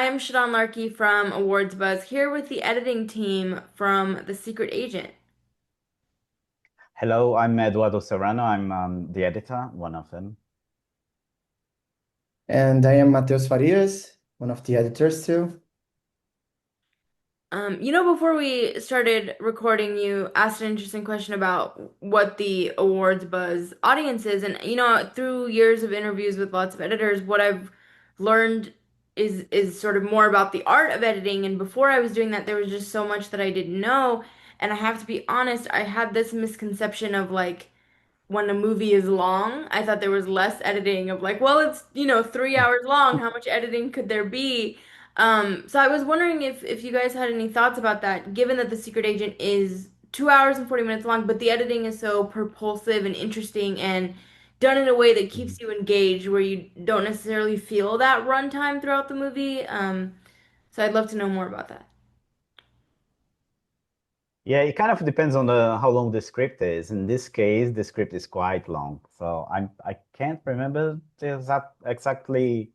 I'm Shadan Larki from Awards Buzz here with the editing team from The Secret Agent. Hello, I'm Eduardo Serrano. I'm the editor, one of them. And I am Matheus Farias, one of the editors too. Before we started recording, you asked an interesting question about what the Awards Buzz audience is. And, through years of interviews with lots of editors, what I've learned is sort of more about the art of editing. And before I was doing that, there was just so much that I didn't know. And I have to be honest, I had this misconception of like, when a movie is long, I thought there was less editing of like, well, it's, 3 hours long. How much editing could there be? So I was wondering if you guys had any thoughts about that, given that The Secret Agent is 2 hours and 40 minutes long, but the editing is so propulsive and interesting and done in a way that keeps you engaged, where you don't necessarily feel that runtime throughout the movie. So I'd love to know more about that. Yeah, it kind of depends on how long the script is. In this case, the script is quite long, so I can't remember exactly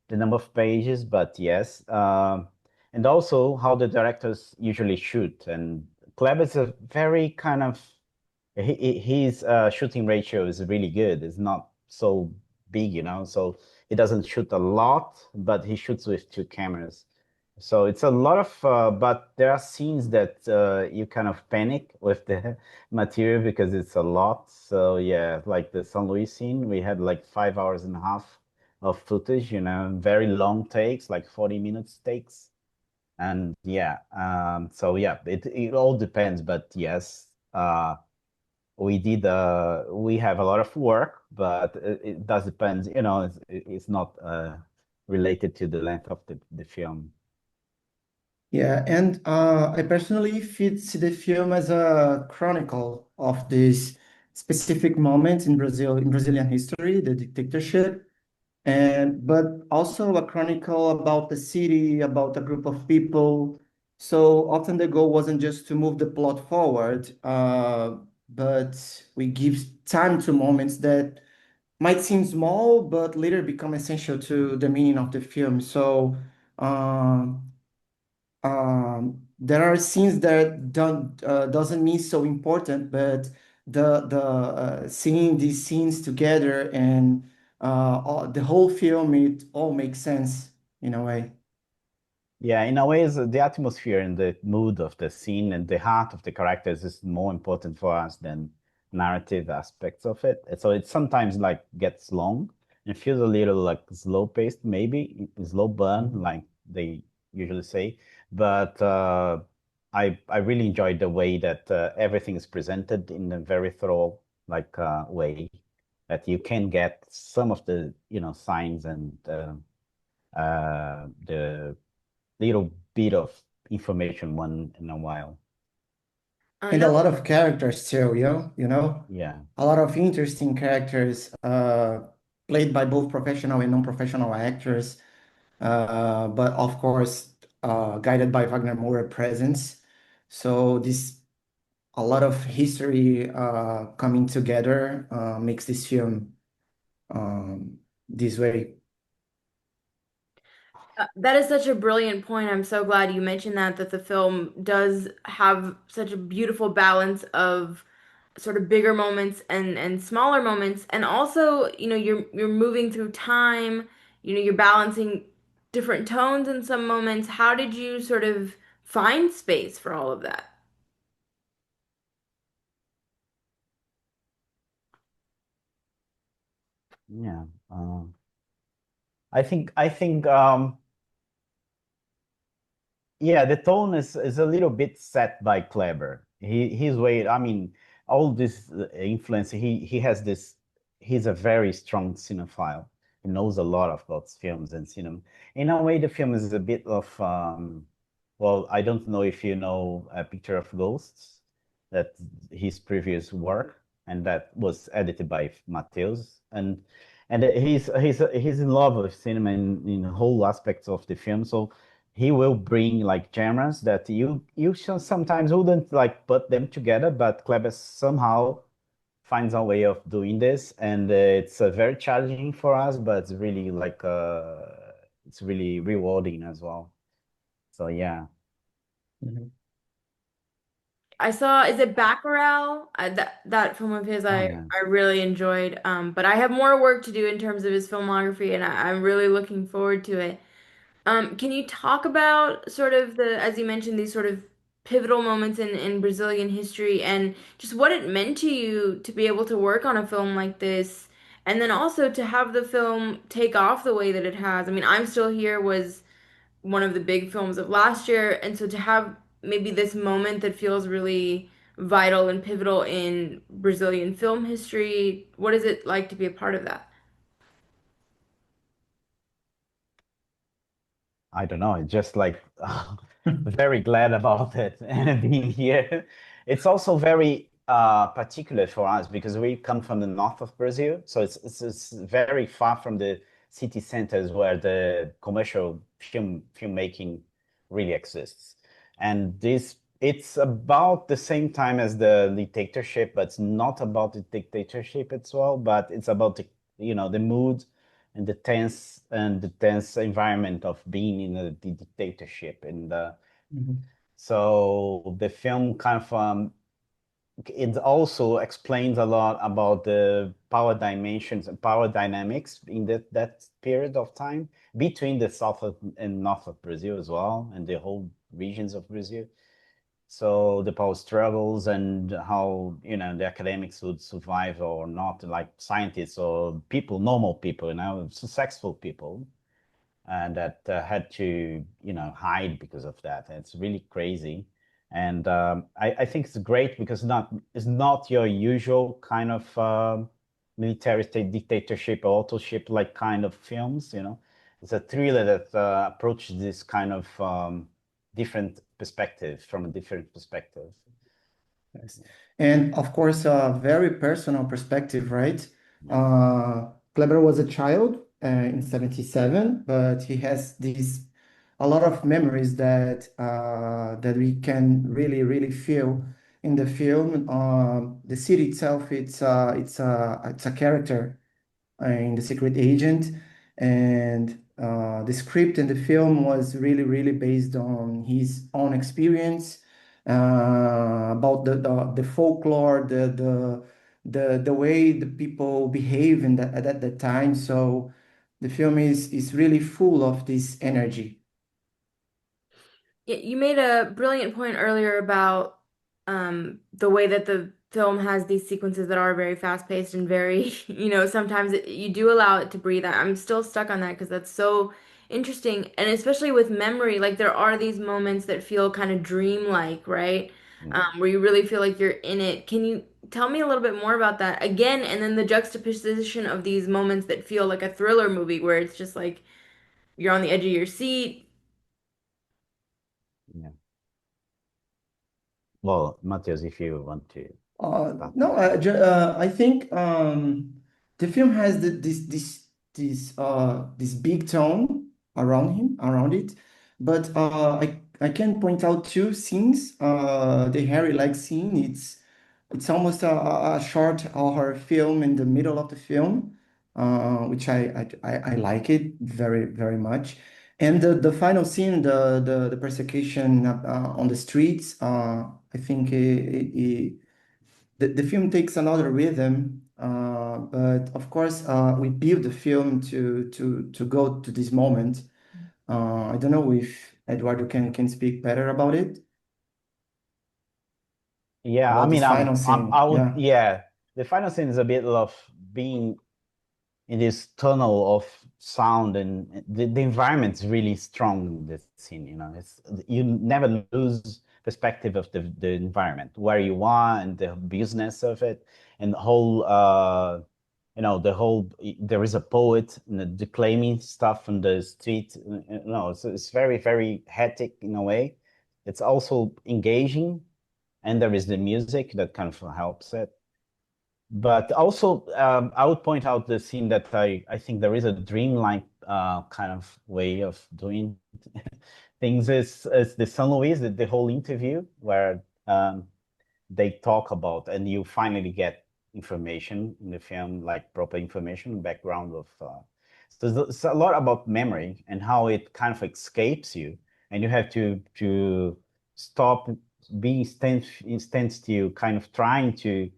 the number of pages, but yes, and also how the directors usually shoot. And Kleb is a very kind of his shooting ratio is really good. It's not so big, so he doesn't shoot a lot, but he shoots with two cameras. So it's a lot of, but there are scenes that you kind of panic with the material because it's a lot. So yeah, like the San Luis scene, we had like 5 hours and a half of footage, very long takes, like 40 minutes takes. And yeah, so yeah, it all depends, but yes, we have a lot of work, but it does depend, it's not related to the length of the film. Yeah, and I personally see the film as a chronicle of this specific moment in Brazil, in Brazilian history, the dictatorship, and but also a chronicle about the city, about a group of people. So often the goal wasn't just to move the plot forward, but we give time to moments that might seem small, but later become essential to the meaning of the film. So there are scenes that don't doesn't mean so important, but seeing these scenes together and the whole film, it all makes sense in a way. Yeah, in a way, the atmosphere and the mood of the scene and the heart of the characters is more important for us than narrative aspects of it. And so it sometimes like gets long and feels a little like slow paced, maybe slow burn, like they usually say. But I really enjoyed the way that everything is presented in a very thorough like way that you can get some of the signs and the little bit of information one in a while. And a No, lot of characters too, you know, Yeah. a lot of interesting characters played by both professional and non-professional actors, but of course guided by Wagner Moura presence. So this a lot of history coming together makes this film this way. That is such a brilliant point. I'm so glad you mentioned that the film does have such a beautiful balance of sort of bigger moments and smaller moments. And also, you're moving through time, you're balancing different tones in some moments. How did you sort of find space for all of that? Yeah. I think yeah, the tone is a little bit set by Kleber. His way, I mean, all this influence, he has this, he's a very strong cinephile. He knows a lot about films and cinema. In a way, the film is a bit of, well, I don't know if you know A Picture of Ghosts, that his previous work, and that was edited by Matheus. And he's in love with cinema in whole aspects of the film. So he will bring like genres that you sometimes wouldn't like put them together, but Kleber somehow finds a way of doing this, and it's very challenging for us, but it's really like it's really rewarding as well. So yeah. Mhm. I saw, is it Bacurau? That film of his Oh yeah. I really enjoyed. But I have more work to do in terms of his filmography, and I'm really looking forward to it. Can you talk about sort of as you mentioned, these sort of pivotal moments in Brazilian history and just what it meant to you to be able to work on a film like this, and then also to have the film take off the way that it has? I mean, I'm Still Here was one of the big films of last year, and so to have maybe this moment that feels really vital and pivotal in Brazilian film history, what is it like to be a part of that? I don't know. It's just like very glad about it and being here. It's also very particular for us because we come from the north of Brazil, so it's very far from the city centers where the commercial filmmaking really exists. And this it's about the same time as the dictatorship, but it's not about the dictatorship as well, but it's about the mood and the tense environment of being in a dictatorship. And Mhm. so the film kind of it also explains a lot about the power dimensions and power dynamics in that period of time between the south and north of Brazil as well, and the whole regions of Brazil. So the power struggles and how the academics would survive or not, like scientists or people, normal people, successful people, and that had to hide because of that. And it's really crazy, and I think it's great because it's not your usual kind of military state dictatorship or authorship like kind of films. It's a thriller that approaches this kind of different perspective from a different perspective. Yes. And of course, a very personal perspective, right? Yeah. Kleber was a child in 77, but he has these a lot of memories that we can really, really feel in the film. The city itself, it's a character in The Secret Agent, and the script and the film was really, really based on his own experience about the folklore, the way the people behave at that time. So the film is really full of this energy. Yeah, you made a brilliant point earlier about the way that the film has these sequences that are very fast-paced and very, sometimes you do allow it to breathe. I'm still stuck on that because that's so interesting. And especially with memory, like there are these moments that feel kind of dreamlike, right? Mm. Where you really feel like you're in it. Can you tell me a little bit more about that again? And then the juxtaposition of these moments that feel like a thriller movie where it's just like you're on the edge of your seat. Yeah. Well, Matheus, if you want to start No, with that. I think the film has this big tone around it, but I can point out two scenes. The Harry leg scene, it's almost a short horror film in the middle of the film, which I like it very, very much. And the final scene, the persecution on the streets, I think the film takes another rhythm, but of course, we build the film to go to this moment. I don't know if Eduardo can speak better Yeah, I about mean, this final I scene. would, Yeah. yeah. The final scene is a bit of being in this tunnel of sound, and the environment is really strong in this scene. It's you never lose perspective of the environment where you are and the business of it, and the whole there is a poet declaiming stuff on the street. It's very, very hectic in a way. It's also engaging, and there is the music that kind of helps it. But also, I would point out the scene that I think there is a dreamlike kind of way of doing things. Is the San Luis, the whole interview where they talk about, and you finally get information in the film, like proper information, background of So it's a lot about memory and how it kind of escapes you, and you have to stop being stand still, kind of trying to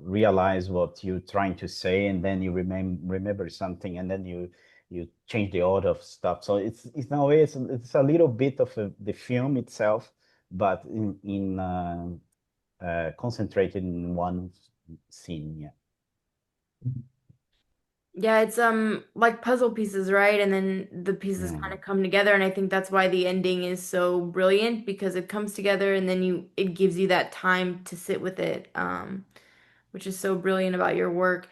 realize what you're trying to say, and then you remember something, and then you change the order of stuff. So it's in a way it's a little bit of the film itself, but concentrated in one scene. Yeah. Yeah, it's like puzzle pieces, right? And then the pieces Yeah. kind of come together, and I think that's why the ending is so brilliant because it comes together and then it gives you that time to sit with it, which is so brilliant about your work.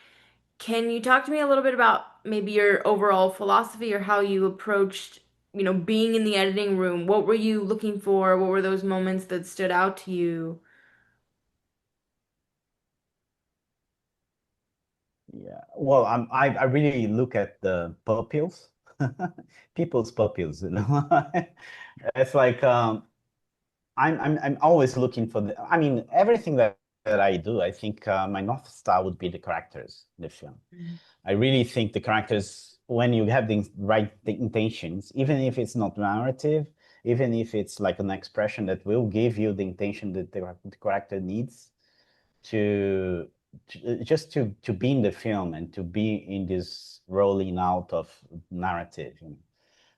Can you talk to me a little bit about maybe your overall philosophy or how you approached, being in the editing room? What were you looking for? What were those moments that stood out to you? Yeah. Well, I really look at the pupils, people's pupils, you know. It's like I'm always looking for the. I mean, everything that I do, I think my North Star would be the characters in the film. Mhm. I really think the characters, when you have the right intentions, even if it's not narrative, even if it's like an expression that will give you the intention that the character needs to, just to be in the film and to be in this rolling out of narrative. You know?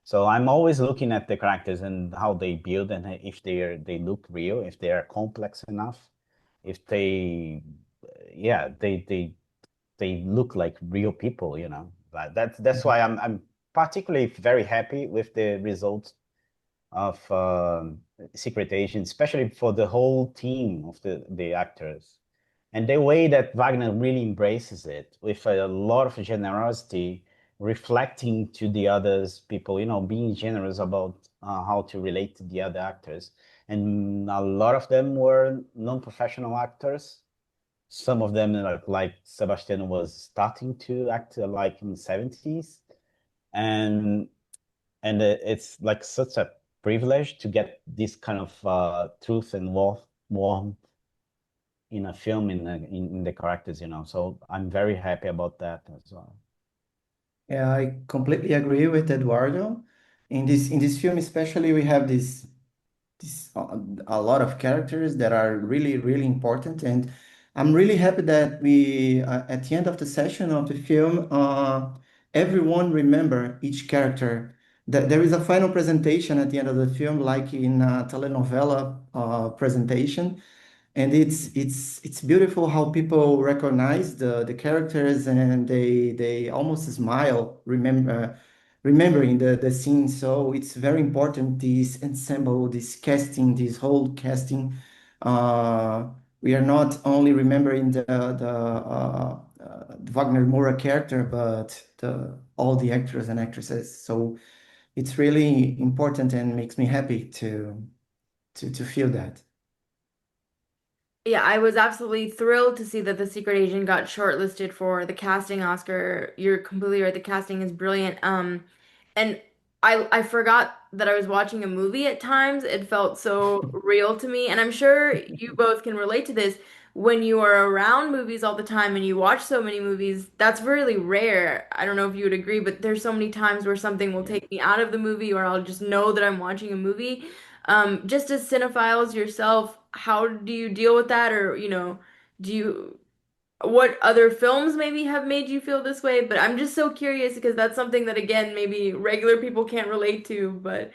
So I'm always looking at the characters and how they build and if they look real, if they are complex enough, if they, yeah, they look like real people. You know, that's why I'm particularly very happy with the results of Secret Agent, especially for the whole team of the actors. And the way that Wagner really embraces it with a lot of generosity, reflecting to the others people, you know, being generous about how to relate to the other actors. And a lot of them were non-professional actors. Some of them, like Sebastian, was starting to act like in the 70s. And it's like such a privilege to get this kind of truth and warmth in a film in the characters, you know. So I'm very happy about that as well. Yeah, I completely agree with Eduardo. In this film, especially, we have this a lot of characters that are really really important, and I'm really happy that we at the end of the session of the film, everyone remember each character. That there is a final presentation at the end of the film, like in a telenovela presentation, and it's beautiful how people recognize the characters, and they almost smile remembering the scene. So it's very important, this ensemble, this casting, this whole casting. uh we are not only remembering the Wagner Moura character, but all the actors and actresses. So it's really important and makes me happy to feel that. Yeah, I was absolutely thrilled to see that The Secret Agent got shortlisted for the casting Oscar. You're completely right. The casting is brilliant. And I forgot that I was watching a movie at times. It felt so real to me, and I'm sure you both can relate to this. When you are around movies all the time and you watch so many movies, that's really rare. I don't know if you would agree, but there's so many times where something will Yeah. take me out of the movie, or I'll just know that I'm watching a movie. Just as cinephiles yourself, how do you deal with that? Or, do you, what other films maybe have made you feel this way? But I'm just so curious because that's something that, again, maybe regular people can't relate to, but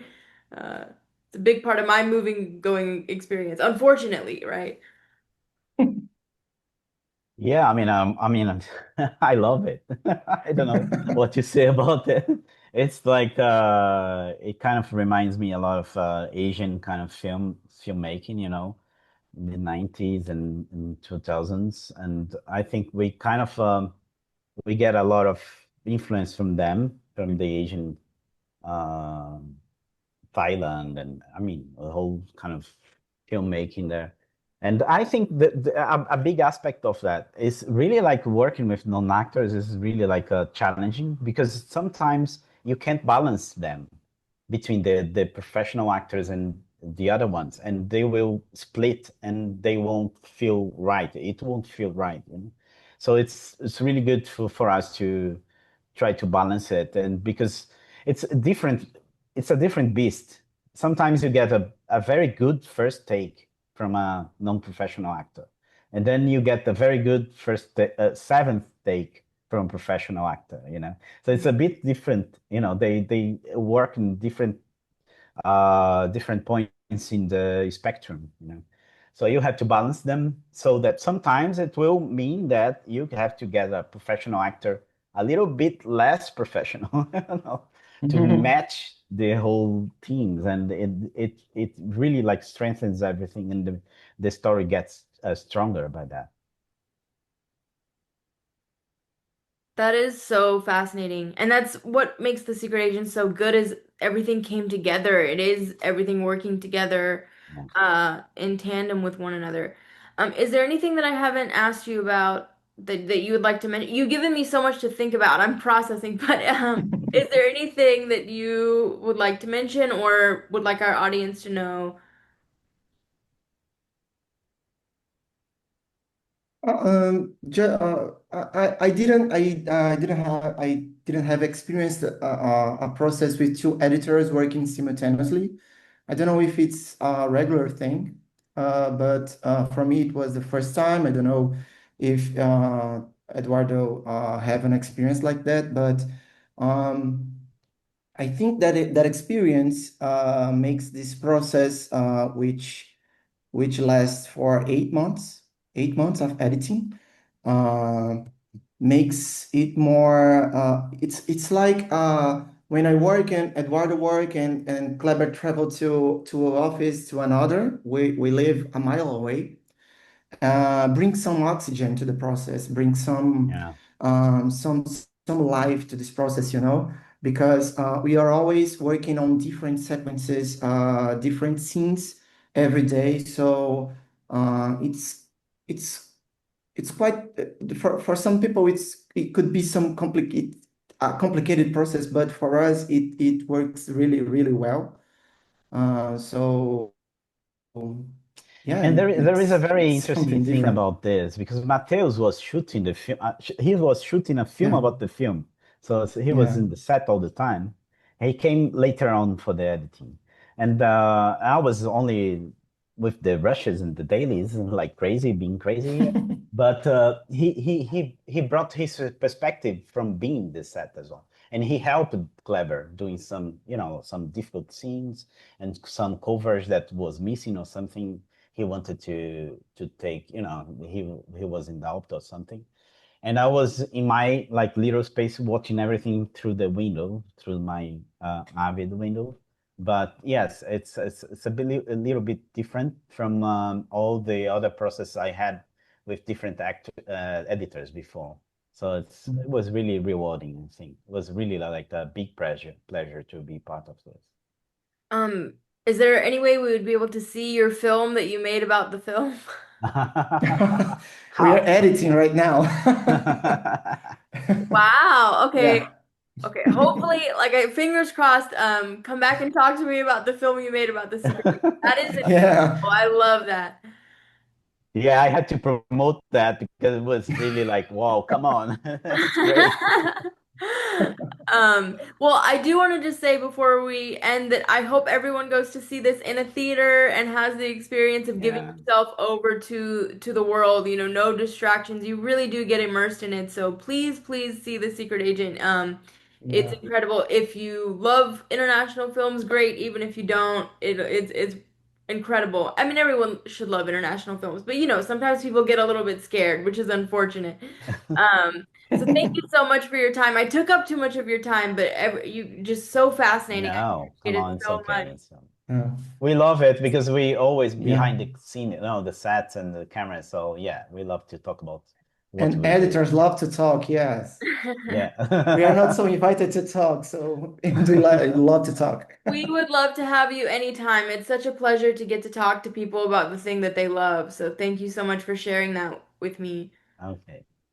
uh, it's a big part of my moving going experience, unfortunately, right? Yeah, I love it. I don't know what to say about it. It's like it kind of reminds me a lot of Asian kind of filmmaking, you know, in the 90s and 2000s. And I think we kind of we get a lot of influence from them, from the Asian um Thailand, and I mean a whole kind of filmmaking there. And I think that a big aspect of that is really like working with non-actors is really like challenging because sometimes you can't balance them between the professional actors and the other ones, and they will split and they won't feel right. It won't feel right, you know? So it's really good for us try to balance it, and because it's a different it's a different beast. Sometimes you get a very good first take from a non-professional actor, and then you get a very good seventh take from a professional actor, so it's a bit different. They work in different points in the spectrum. So you have to balance them, so that sometimes it will mean that you have to get a professional actor a little bit less professional, to match the whole teams, and it really like strengthens everything, and the story gets stronger by that. That is so fascinating. And that's what makes The Secret Agent so good is everything came together. It is everything working together Yeah. in tandem with one another. Is there anything that I haven't asked you about that you would like to mention? You've given me so much to think about. I'm processing, but is there anything that you would like to mention or would like our audience to know? I didn't have experienced a process with two editors working simultaneously. I don't know if it's a regular thing, but for me it was the first time. I don't know if Eduardo have an experience like that, but um, I think that that experience makes this process, which lasts for 8 months, 8 months of editing, uh, makes it more. It's like when I work and Eduardo work and Kleber travel to an office to another. We live a mile away. Bring some oxygen to the process, bring Yeah. some life to this process, because we are always working on different sequences, different scenes every day. So it's it's quite for some people it could be some complicated process, but for us it works really really well. So yeah, And there is a very it's interesting something thing different. about this, because Matheus was shooting the film. He was shooting a film Yeah, about the film, so he was yeah. in the set all the time. He came later on for the editing, and I was only with the rushes and the dailies, and like crazy, being crazy. But he brought his perspective from being the set as well, and he helped Clever doing some difficult scenes and some covers that was missing or something he wanted to take. He was in doubt or something, and I was in my like little space watching everything through the window, through my Avid window. But yes, it's a little bit different from all the other process I had with different editors before. So it was really rewarding. I think it was really like a big pleasure to be part of this. Um, is there any way we would be able to see your film that you made about the film? We are How? editing right now. Wow. Okay. Yeah. Okay. Hopefully, like fingers crossed, come back and talk to me about the film you made about the secret. That is incredible. Yeah. I love that. Yeah, I had to promote that because it was really like, wow, come on. It's great. Well, I do want to just say before we end that I hope everyone goes to see this in a theater and has the experience of giving Yeah, yourself over to the world, no distractions. You really do get immersed in it. So please, please see The Secret Agent. It's Yeah. incredible. If you love international films, great. Even if you don't, it's incredible. I mean, everyone should love international films, but sometimes people get a little bit scared, which is unfortunate. So thank you so much for your time. I took up too much of your time, but you just so fascinating. I no, come appreciate on, it it's so much. okay. Yeah. We love it because we always Yeah. behind the scene, the sets and the cameras. So yeah, we love to talk about what And we do. editors love to talk, yes. We are not Yeah. so invited to talk, so and we love to talk. We would love to have you anytime. It's such a pleasure to get to talk to people about the thing that they love. So thank you so much for sharing that with me. Okay.